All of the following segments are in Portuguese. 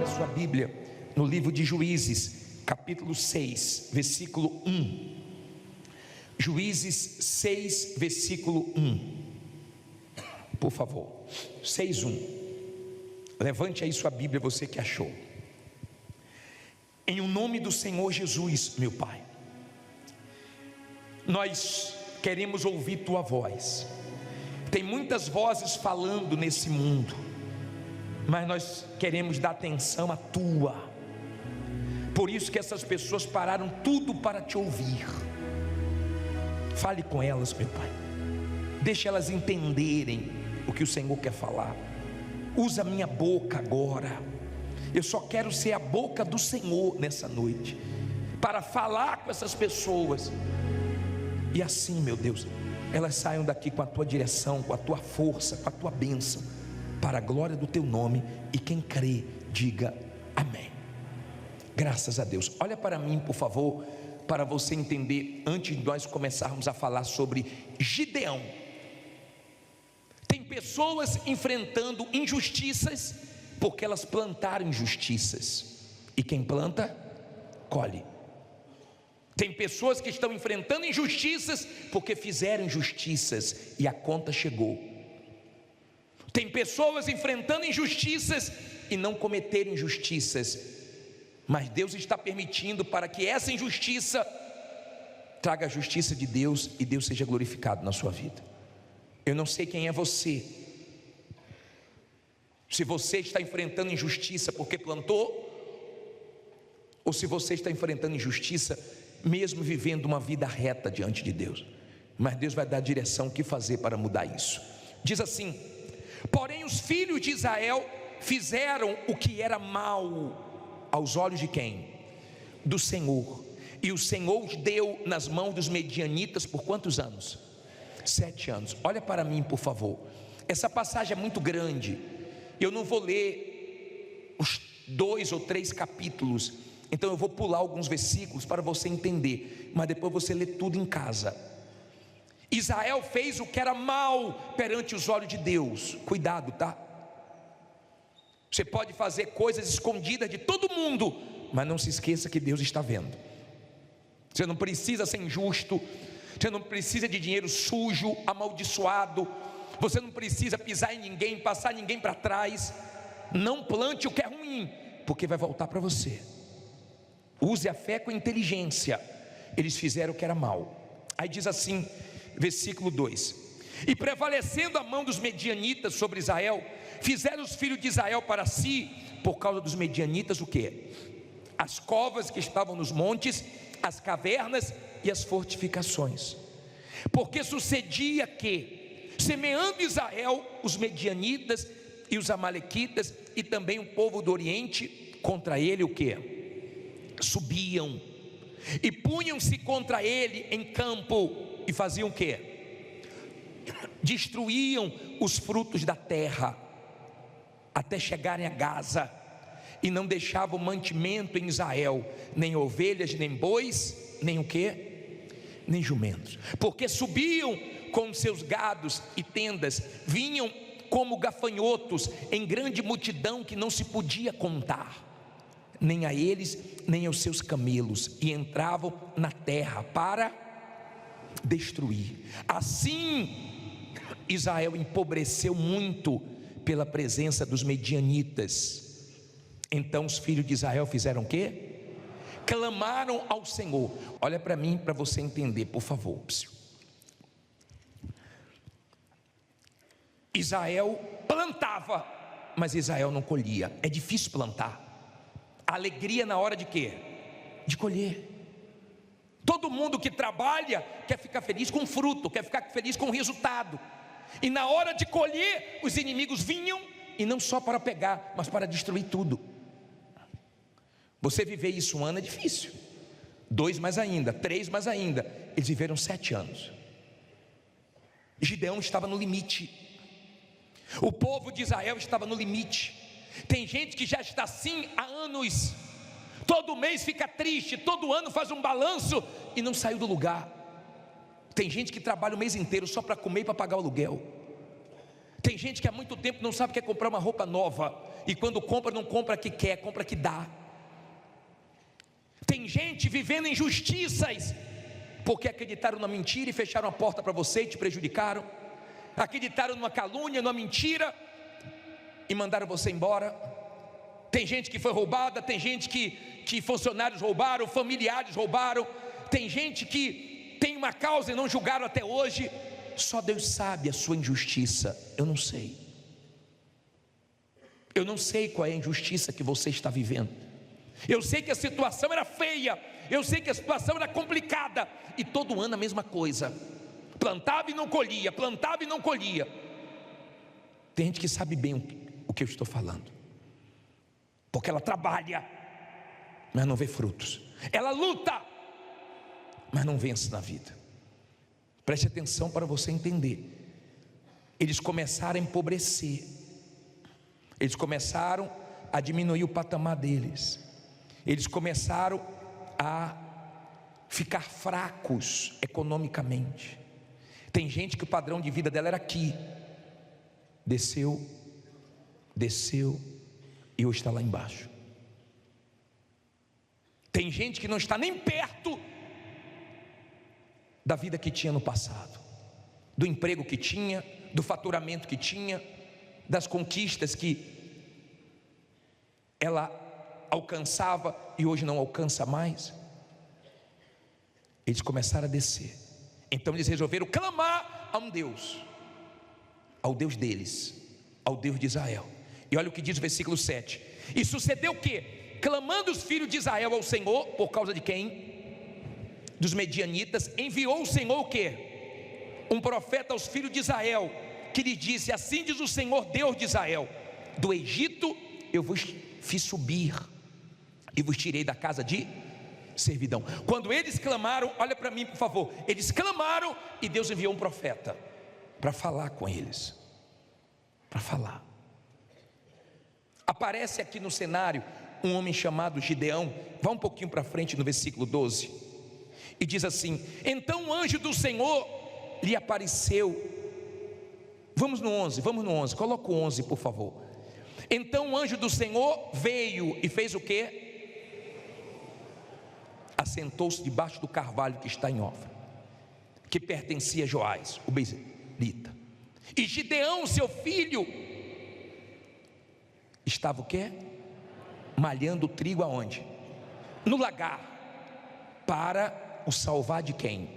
sua Bíblia no livro de Juízes, capítulo 6, versículo 1. Juízes 6, versículo 1. Por favor, 6:1. Levante aí sua Bíblia, você que achou. Em o nome do Senhor Jesus, meu Pai, nós queremos ouvir tua voz. Tem muitas vozes falando nesse mundo, mas nós queremos dar atenção à tua. Por isso que essas pessoas pararam tudo para te ouvir. Fale com elas, meu Pai. Deixa elas entenderem o que o Senhor quer falar. Usa a minha boca agora. Eu só quero ser a boca do Senhor nessa noite, para falar com essas pessoas. E assim, meu Deus, elas saiam daqui com a tua direção, com a tua força, com a tua bênção, para a glória do teu nome. E quem crê, diga amém. Graças a Deus. Olha para mim, por favor, para você entender, antes de nós começarmos a falar sobre Gideão. Tem pessoas enfrentando injustiças, porque elas plantaram injustiças, e quem planta, colhe. Tem pessoas que estão enfrentando injustiças, porque fizeram injustiças, e a conta chegou. Tem pessoas enfrentando injustiças, e não cometeram injustiças, mas Deus está permitindo para que essa injustiça traga a justiça de Deus, e Deus seja glorificado na sua vida. Eu não sei quem é você, se você está enfrentando injustiça porque plantou, ou se você está enfrentando injustiça mesmo vivendo uma vida reta diante de Deus. Mas Deus vai dar a direção, o que fazer para mudar isso. Diz assim: porém os filhos de Israel fizeram o que era mal aos olhos de quem? Do Senhor. E o Senhor os deu nas mãos dos medianitas por quantos anos? 7 anos. Olha para mim, por favor. Essa passagem é muito grande. Eu não vou ler os 2 ou 3 capítulos, então eu vou pular alguns versículos para você entender, mas depois você lê tudo em casa. Israel fez o que era mal perante os olhos de Deus. Cuidado, tá? Você pode fazer coisas escondidas de todo mundo, mas não se esqueça que Deus está vendo. Você não precisa ser injusto, você não precisa de dinheiro sujo, amaldiçoado, você não precisa pisar em ninguém, passar ninguém para trás. Não plante o que é ruim, porque vai voltar para você. Use a fé com inteligência. Eles fizeram o que era mal. Aí diz assim, versículo 2: e prevalecendo a mão dos medianitas sobre Israel, fizeram os filhos de Israel para si, por causa dos medianitas, o que? As covas que estavam nos montes, as cavernas e as fortificações. Porque sucedia que, semeando Israel, os medianitas e os amalequitas e também o povo do Oriente, contra ele o que? Subiam e punham-se contra ele em campo e faziam o que? Destruíam os frutos da terra até chegarem a Gaza, e não deixavam mantimento em Israel, nem ovelhas, nem bois, nem o que? Nem jumentos, porque subiam com seus gados e tendas, vinham como gafanhotos em grande multidão que não se podia contar, nem a eles, nem aos seus camelos, e entravam na terra para destruir. Assim Israel empobreceu muito pela presença dos medianitas. Então os filhos de Israel fizeram o quê? Clamaram ao Senhor. Olha para mim, para você entender, por favor. Israel plantava, mas Israel não colhia. É difícil plantar. Alegria na hora de quê? De colher. Todo mundo que trabalha quer ficar feliz com o fruto, quer ficar feliz com o resultado. E na hora de colher, os inimigos vinham, e não só para pegar, mas para destruir tudo. Você viver isso um ano é difícil, 2 mais ainda, 3 mais ainda. Eles viveram 7 anos. Gideão estava no limite. O povo de Israel estava no limite. Tem gente que já está assim há anos. Todo mês fica triste, todo ano faz um balanço e não saiu do lugar. Tem gente que trabalha o mês inteiro só para comer e para pagar o aluguel. Tem gente que há muito tempo não sabe o que é comprar uma roupa nova, e quando compra, não compra a que quer, compra a que dá. Tem gente vivendo injustiças, porque acreditaram na mentira e fecharam a porta para você e te prejudicaram. Acreditaram numa calúnia, numa mentira e mandaram você embora. Tem gente que foi roubada, tem gente que funcionários roubaram, familiares roubaram. Tem gente que tem uma causa e não julgaram até hoje. Só Deus sabe a sua injustiça. Eu não sei. Eu não sei qual é a injustiça que você está vivendo. Eu sei que a situação era feia, eu sei que a situação era complicada, e todo ano a mesma coisa, plantava e não colhia, plantava e não colhia. Tem gente que sabe bem o que eu estou falando, porque ela trabalha, mas não vê frutos. Ela luta, mas não vence na vida. Preste atenção para você entender. Eles começaram a empobrecer, eles começaram a diminuir o patamar deles, eles começaram a ficar fracos economicamente. Tem gente que o padrão de vida dela era aqui, desceu e hoje está lá embaixo. Tem gente que não está nem perto da vida que tinha no passado, do emprego que tinha, do faturamento que tinha, das conquistas que ela alcançava e hoje não alcança mais. Eles começaram a descer. Então eles resolveram clamar a um Deus, ao Deus deles, ao Deus de Israel. E olha o que diz o versículo 7. E sucedeu o que? Clamando os filhos de Israel ao Senhor, por causa de quem? Dos medianitas. Enviou o Senhor o que? Um profeta aos filhos de Israel, que lhe disse: assim diz o Senhor Deus de Israel: do Egito eu vos fiz subir e vos tirei da casa de servidão. Quando eles clamaram, olha para mim por favor, eles clamaram e Deus enviou um profeta para falar com eles, para falar. Aparece aqui no cenário um homem chamado Gideão. Vá um pouquinho para frente no versículo 12, e diz assim: então o anjo do Senhor lhe apareceu. Vamos no 11, coloca o 11 por favor. Então o anjo do Senhor veio e fez o que? Assentou-se debaixo do carvalho que está em Ofra, que pertencia a Joás, o bezerita. E Gideão, seu filho, estava o quê? Malhando trigo aonde? No lagar, para o salvar de quem?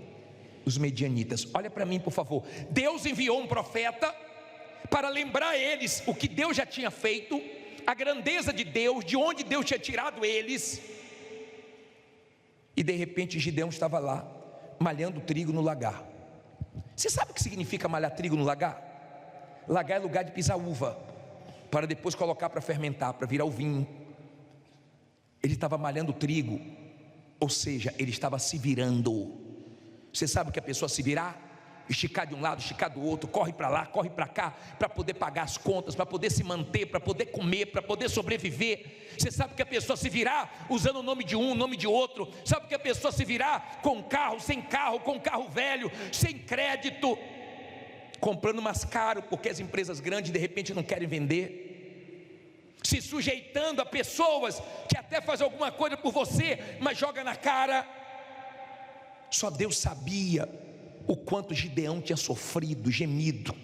Os medianitas. Olha para mim por favor. Deus enviou um profeta para lembrar eles o que Deus já tinha feito, a grandeza de Deus, de onde Deus tinha tirado eles. E de repente Gideão estava lá, malhando trigo no lagar. Você sabe o que significa malhar trigo no lagar? Lagar é lugar de pisar uva, para depois colocar para fermentar, para virar o vinho. Ele estava malhando trigo, ou seja, ele estava se virando. Você sabe o que a pessoa se virar? Esticar de um lado, esticar do outro, corre para lá, corre para cá, para poder pagar as contas, para poder se manter, para poder comer, para poder sobreviver. Você sabe que a pessoa se virar usando o nome de um, o nome de outro. Sabe que a pessoa se virar com carro, sem carro, com carro velho, sem crédito, comprando mais caro, porque as empresas grandes de repente não querem vender, se sujeitando a pessoas que até fazem alguma coisa por você, mas joga na cara. Só Deus sabia o quanto Gideão tinha sofrido, gemido,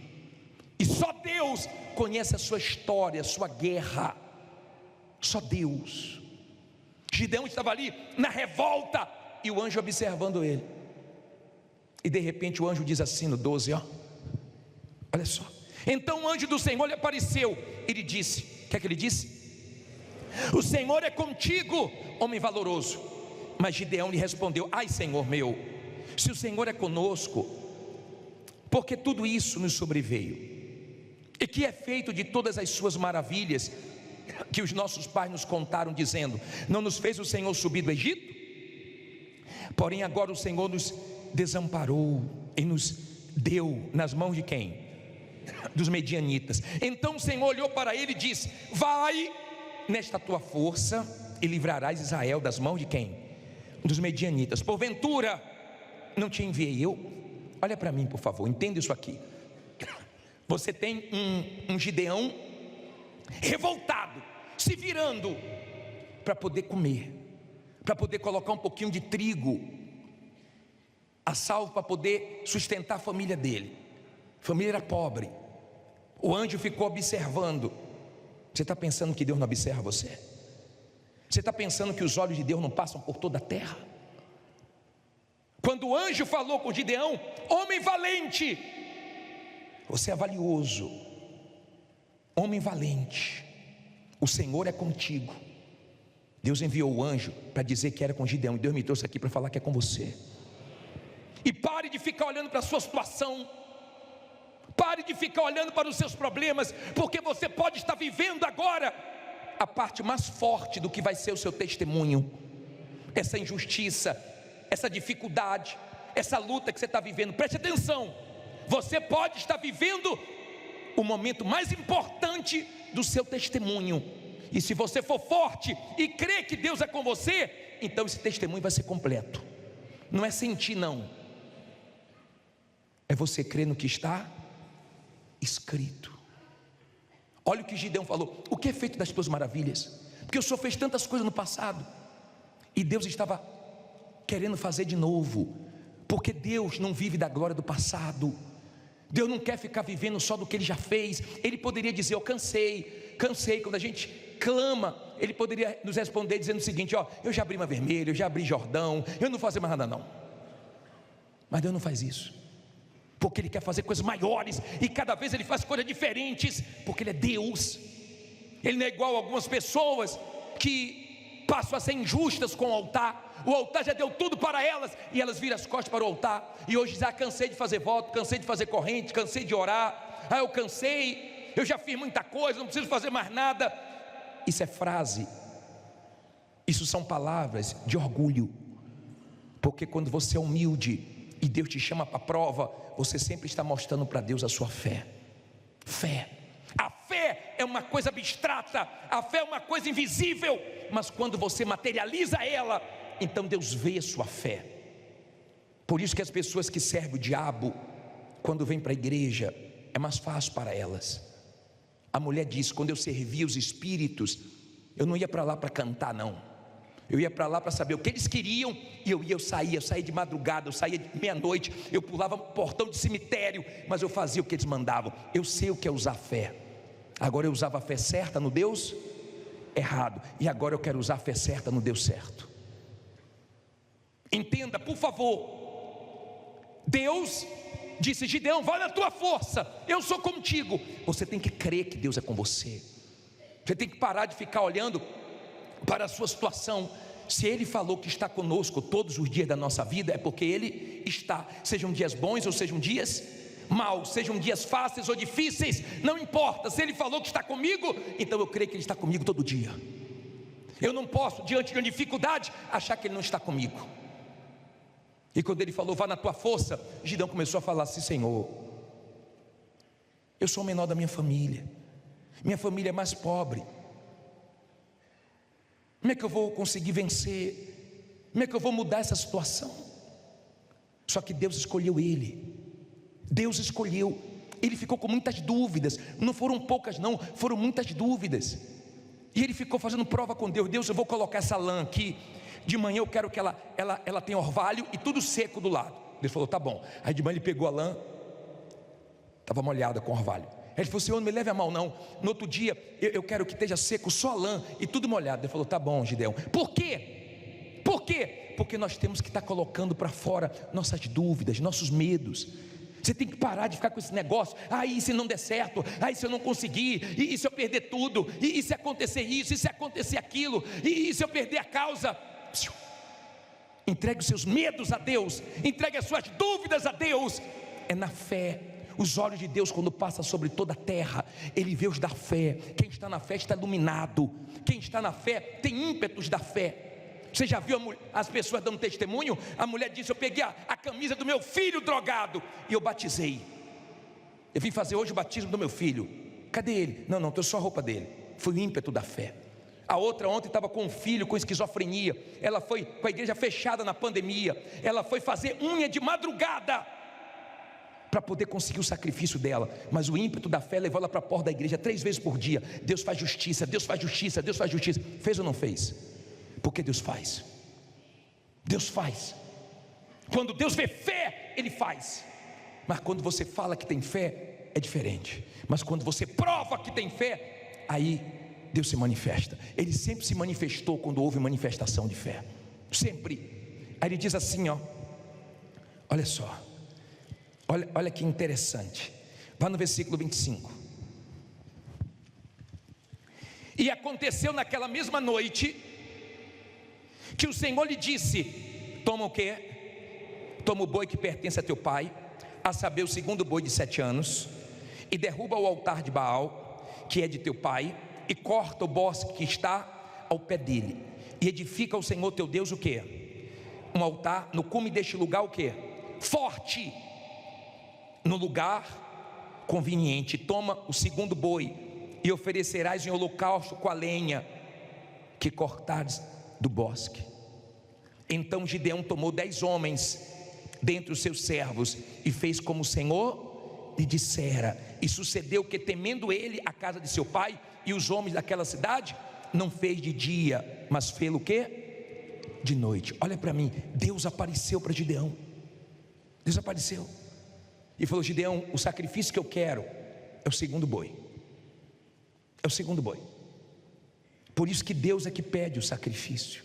e só Deus conhece a sua história, a sua guerra. Só Deus. Gideão estava ali na revolta, e o anjo observando ele. E de repente o anjo diz assim no 12, olha só. Então o anjo do Senhor lhe apareceu e lhe disse: o que é que ele disse? O Senhor é contigo, homem valoroso. Mas Gideão lhe respondeu: ai Senhor meu, se o Senhor é conosco, porque tudo isso nos sobreveio? E que é feito de todas as suas maravilhas que os nossos pais nos contaram, dizendo: não nos fez o Senhor subir do Egito? Porém agora o Senhor nos desamparou e nos deu nas mãos de quem? Dos medianitas. Então o Senhor olhou para ele e disse: vai nesta tua força e livrarás Israel das mãos de quem? Dos medianitas. Porventura não te enviei eu? Olha para mim por favor, entenda isso aqui. Você tem um Gideão revoltado, se virando para poder comer, para poder colocar um pouquinho de trigo a salvo para poder sustentar a família dele. A família era pobre. O anjo ficou observando. Você está pensando que Deus não observa você? Você está pensando que os olhos de Deus não passam por toda a terra? Quando o anjo falou com Gideão: homem valente, você é valioso, homem valente, o Senhor é contigo. Deus enviou o anjo para dizer que era com Gideão, e Deus me trouxe aqui para falar que é com você. E pare de ficar olhando para a sua situação, pare de ficar olhando para os seus problemas, porque você pode estar vivendo agora a parte mais forte do que vai ser o seu testemunho. Essa injustiça, essa dificuldade, essa luta que você está vivendo, preste atenção, você pode estar vivendo o momento mais importante do seu testemunho, e se você for forte e crer que Deus é com você, então esse testemunho vai ser completo. Não é sentir, não, é você crer no que está escrito. Olha o que Gideão falou: o que é feito das tuas maravilhas? Porque o Senhor fez tantas coisas no passado, e Deus estava querendo fazer de novo, porque Deus não vive da glória do passado. Deus não quer ficar vivendo só do que Ele já fez. Ele poderia dizer: eu cansei. Quando a gente clama, Ele poderia nos responder dizendo o seguinte: ó, eu já abri Mar Vermelho, eu já abri Jordão, eu não vou fazer mais nada não. Mas Deus não faz isso, porque Ele quer fazer coisas maiores, e cada vez Ele faz coisas diferentes, porque Ele é Deus. Ele não é igual a algumas pessoas que passam a ser injustas com o altar já deu tudo para elas, e elas viram as costas para o altar, e hoje já cansei de fazer voto, cansei de fazer corrente, cansei de orar, eu cansei, eu já fiz muita coisa, não preciso fazer mais nada. Isso é frase, isso são palavras de orgulho, porque quando você é humilde e Deus te chama para a prova, você sempre está mostrando para Deus a sua fé. A fé é uma coisa abstrata, a fé é uma coisa invisível, mas quando você materializa ela, então Deus vê a sua fé. Por isso que as pessoas que servem o diabo, quando vêm para a igreja, é mais fácil para elas. A mulher diz: quando eu servia os espíritos, eu não ia para lá para cantar não, eu ia para lá para saber o que eles queriam, e eu saía de madrugada, eu saía de meia-noite, eu pulava o portão de cemitério, mas eu fazia o que eles mandavam. Eu sei o que é usar fé. Agora eu usava a fé certa no Deus errado, e agora eu quero usar a fé certa no Deus certo. Entenda, por favor. Deus disse: Gideão, vai na tua força, eu sou contigo. Você tem que crer que Deus é com você. Você tem que parar de ficar olhando para a sua situação. Se Ele falou que está conosco todos os dias da nossa vida, é porque Ele está. Sejam dias bons ou sejam dias maus, sejam dias fáceis ou difíceis, não importa. Se Ele falou que está comigo, então eu creio que Ele está comigo todo dia. Eu não posso, diante de uma dificuldade, achar que Ele não está comigo. E quando Ele falou: vá na tua força, Gideão começou a falar assim: Senhor, eu sou o menor da minha família é mais pobre, como é que eu vou conseguir vencer? Como é que eu vou mudar essa situação? Só que Deus escolheu ele. Deus escolheu. Ele ficou com muitas dúvidas. Não foram poucas não, foram muitas dúvidas. E ele ficou fazendo prova com Deus: Deus, eu vou colocar essa lã aqui. De manhã eu quero que ela tenha orvalho e tudo seco do lado. Deus falou: tá bom. Aí de manhã ele pegou a lã, estava molhada com orvalho. Aí ele falou: Senhor, não me leve a mal não. No outro dia eu quero que esteja seco só a lã e tudo molhado. Ele falou: tá bom, Gideão. Por quê? Por quê? Porque nós temos que estar colocando para fora nossas dúvidas, nossos medos. Você tem que parar de ficar com esse negócio: e se não der certo, se eu não conseguir, e se eu perder tudo, e se acontecer isso, e se acontecer aquilo, e se eu perder a causa. Entregue os seus medos a Deus, entregue as suas dúvidas a Deus. É na fé. Os olhos de Deus, quando passam sobre toda a terra, Ele vê os da fé. Quem está na fé está iluminado. Quem está na fé tem ímpetos da fé. Você já viu as pessoas dando testemunho? A mulher disse: eu peguei a camisa do meu filho drogado e eu batizei. Eu vim fazer hoje o batismo do meu filho. Cadê ele? Não, trouxe só a roupa dele. Foi o ímpeto da fé. A outra ontem estava com um filho com esquizofrenia. Ela foi com a igreja fechada na pandemia. Ela foi fazer unha de madrugada. para poder conseguir o sacrifício dela, mas o ímpeto da fé levou ela para a porta da igreja 3 vezes por dia. Deus faz justiça, Deus faz justiça, Deus faz justiça. Fez ou não fez? Porque Deus faz. Deus faz. Quando Deus vê fé, Ele faz. Mas quando você fala que tem fé, é diferente. Mas quando você prova que tem fé, aí Deus se manifesta. Ele sempre se manifestou quando houve manifestação de fé, sempre. Aí ele diz assim, ó, olha só, olha que interessante. Vá no versículo 25. E aconteceu naquela mesma noite que o Senhor lhe disse: toma o quê? Toma o boi que pertence a teu pai, a saber, o segundo boi de 7 anos, e derruba o altar de Baal, que é de teu pai, e corta o bosque que está ao pé dele, e edifica ao Senhor teu Deus o quê? Um altar no cume deste lugar, o quê? Forte, no lugar conveniente. Toma o segundo boi, e oferecerás em holocausto com a lenha que cortares do bosque. Então Gideão tomou 10 homens dentre os seus servos, e fez como o Senhor lhe dissera. E sucedeu que, temendo ele a casa de seu pai e os homens daquela cidade, não fez de dia, mas fez o quê? De noite. Olha para mim, Deus apareceu para Gideão. Deus apareceu e falou: Gideão, o sacrifício que eu quero é o segundo boi. É o segundo boi. Por isso que Deus é que pede o sacrifício,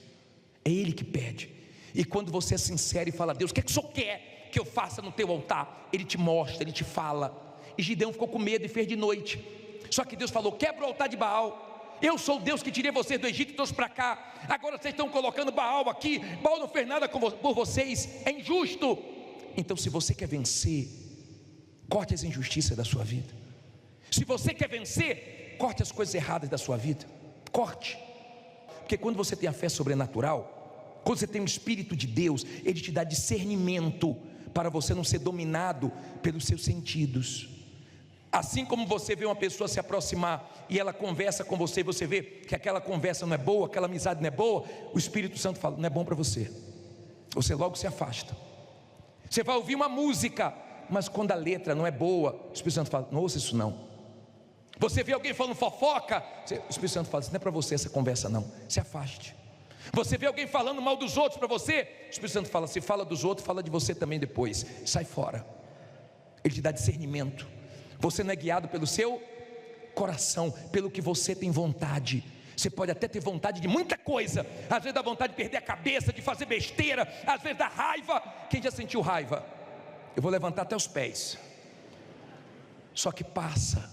é Ele que pede. E quando você é sincero e fala: Deus, o que é que o Senhor quer que eu faça no teu altar? Ele te mostra, Ele te fala. E Gideão ficou com medo e fez de noite. Só que Deus falou: quebra o altar de Baal. Eu sou o Deus que tirei vocês do Egito e trouxe para cá. Agora vocês estão colocando Baal aqui. Baal não fez nada por vocês, é injusto. Então, se você quer vencer, corte as injustiças da sua vida. Se você quer vencer, corte as coisas erradas da sua vida. Corte. Porque quando você tem a fé sobrenatural, quando você tem o Espírito de Deus, Ele te dá discernimento para você não ser dominado pelos seus sentidos. Assim como você vê uma pessoa se aproximar e ela conversa com você, e você vê que aquela conversa não é boa, aquela amizade não é boa, o Espírito Santo fala: não é bom para você. Você logo se afasta. Você vai ouvir uma música, mas quando a letra não é boa, o Espírito Santo fala: não ouça isso não. Você vê alguém falando fofoca, o Espírito Santo fala: isso não é para você essa conversa não, se afaste. Você vê alguém falando mal dos outros para você, o Espírito Santo fala: se fala dos outros, fala de você também depois, sai fora. Ele te dá discernimento. Você não é guiado pelo seu coração, pelo que você tem vontade. Você pode até ter vontade de muita coisa, às vezes dá vontade de perder a cabeça, de fazer besteira, às vezes dá raiva. Quem já sentiu raiva? Eu vou levantar até os pés. Só que passa.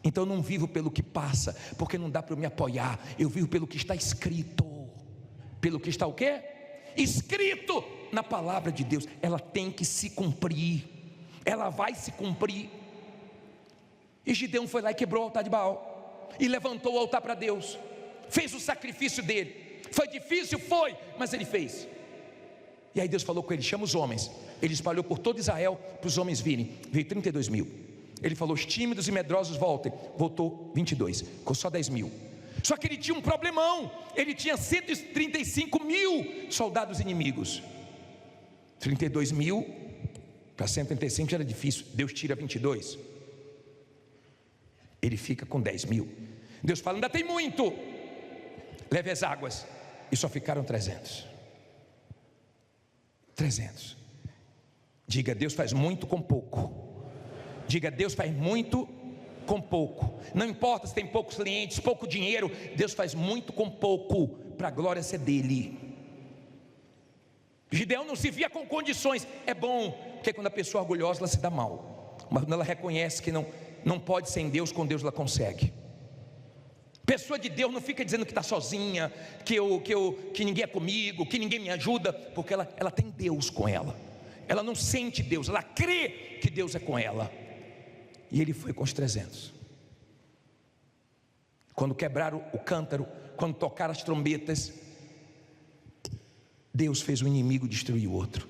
Então eu não vivo pelo que passa, porque não dá para eu me apoiar. Eu vivo pelo que está escrito. Pelo que está o quê? Escrito na palavra de Deus. Ela tem que se cumprir. Ela vai se cumprir. E Gideão foi lá e quebrou o altar de Baal, e levantou o altar para Deus, fez o sacrifício dele. Foi difícil? Foi, mas ele fez. E aí Deus falou com ele: chama os homens. Ele espalhou por todo Israel para os homens virem. Veio 32 mil. Ele falou: os tímidos e medrosos voltem. Voltou 22, ficou só 10 mil. Só que ele tinha um problemão. Ele tinha 135 mil soldados inimigos. 32 mil para 135 já era difícil. Deus tira 22. Ele fica com 10 mil. Deus fala: ainda tem muito, leve as águas. E só ficaram 300. 300. Diga: Deus faz muito com pouco. Diga: Deus faz muito com pouco. Não importa se tem poucos clientes, pouco dinheiro, Deus faz muito com pouco, para a glória ser dele. Gideão não se via com condições. É bom, porque quando a pessoa é orgulhosa, ela se dá mal. Mas quando ela reconhece que não pode sem Deus, com Deus ela consegue. Pessoa de Deus não fica dizendo que está sozinha, que ninguém é comigo, que ninguém me ajuda, porque ela tem Deus com ela. Ela não sente Deus, ela crê que Deus é com ela. E ele foi com os 300. Quando quebraram o cântaro, quando tocaram as trombetas, Deus fez o inimigo destruir o outro.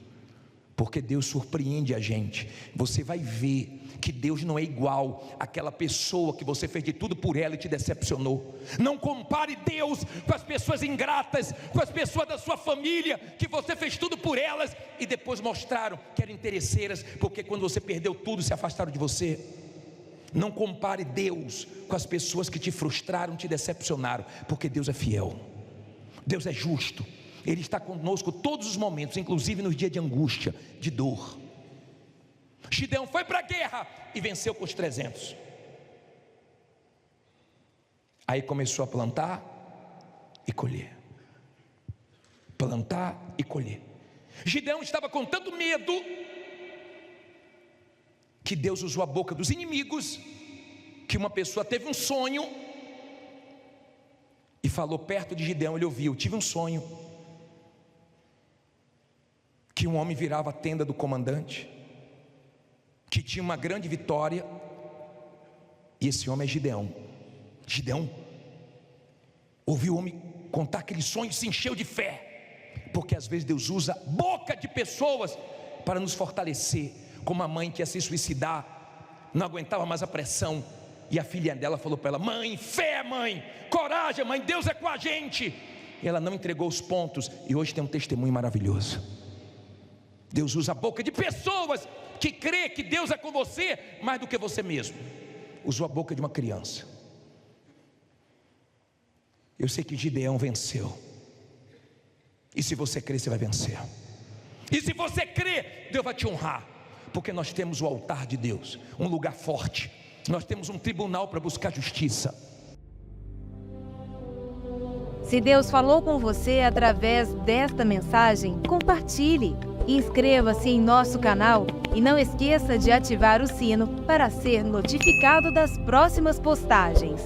Porque Deus surpreende a gente. Você vai ver que Deus não é igual àquela pessoa que você fez de tudo por ela e te decepcionou. Não compare Deus com as pessoas ingratas, com as pessoas da sua família, que você fez tudo por elas e depois mostraram que eram interesseiras, porque quando você perdeu tudo, se afastaram de você. Não compare Deus com as pessoas que te frustraram, te decepcionaram, porque Deus é fiel, Deus é justo. Ele está conosco todos os momentos, inclusive nos dias de angústia, de dor. Gideão foi para a guerra e venceu com os 300. Aí começou a plantar e colher. Plantar e colher. Gideão estava com tanto medo que Deus usou a boca dos inimigos, que uma pessoa teve um sonho e falou perto de Gideão. Ele ouviu: tive um sonho que um homem virava a tenda do comandante, que tinha uma grande vitória, e esse homem é Gideão. Gideão ouviu o homem contar aquele sonho e se encheu de fé, porque às vezes Deus usa boca de pessoas para nos fortalecer. Como a mãe que ia se suicidar, não aguentava mais a pressão, e a filha dela falou para ela: mãe, fé mãe, coragem mãe, Deus é com a gente. E ela não entregou os pontos, e hoje tem um testemunho maravilhoso. Deus usa a boca de pessoas que crê que Deus é com você mais do que você mesmo. Usou a boca de uma criança. Eu sei que Gideão venceu, e se você crer, você vai vencer. E se você crer, Deus vai te honrar, porque nós temos o altar de Deus, um lugar forte. Nós temos um tribunal para buscar justiça. Se Deus falou com você através desta mensagem, compartilhe. Inscreva-se em nosso canal e não esqueça de ativar o sino para ser notificado das próximas postagens.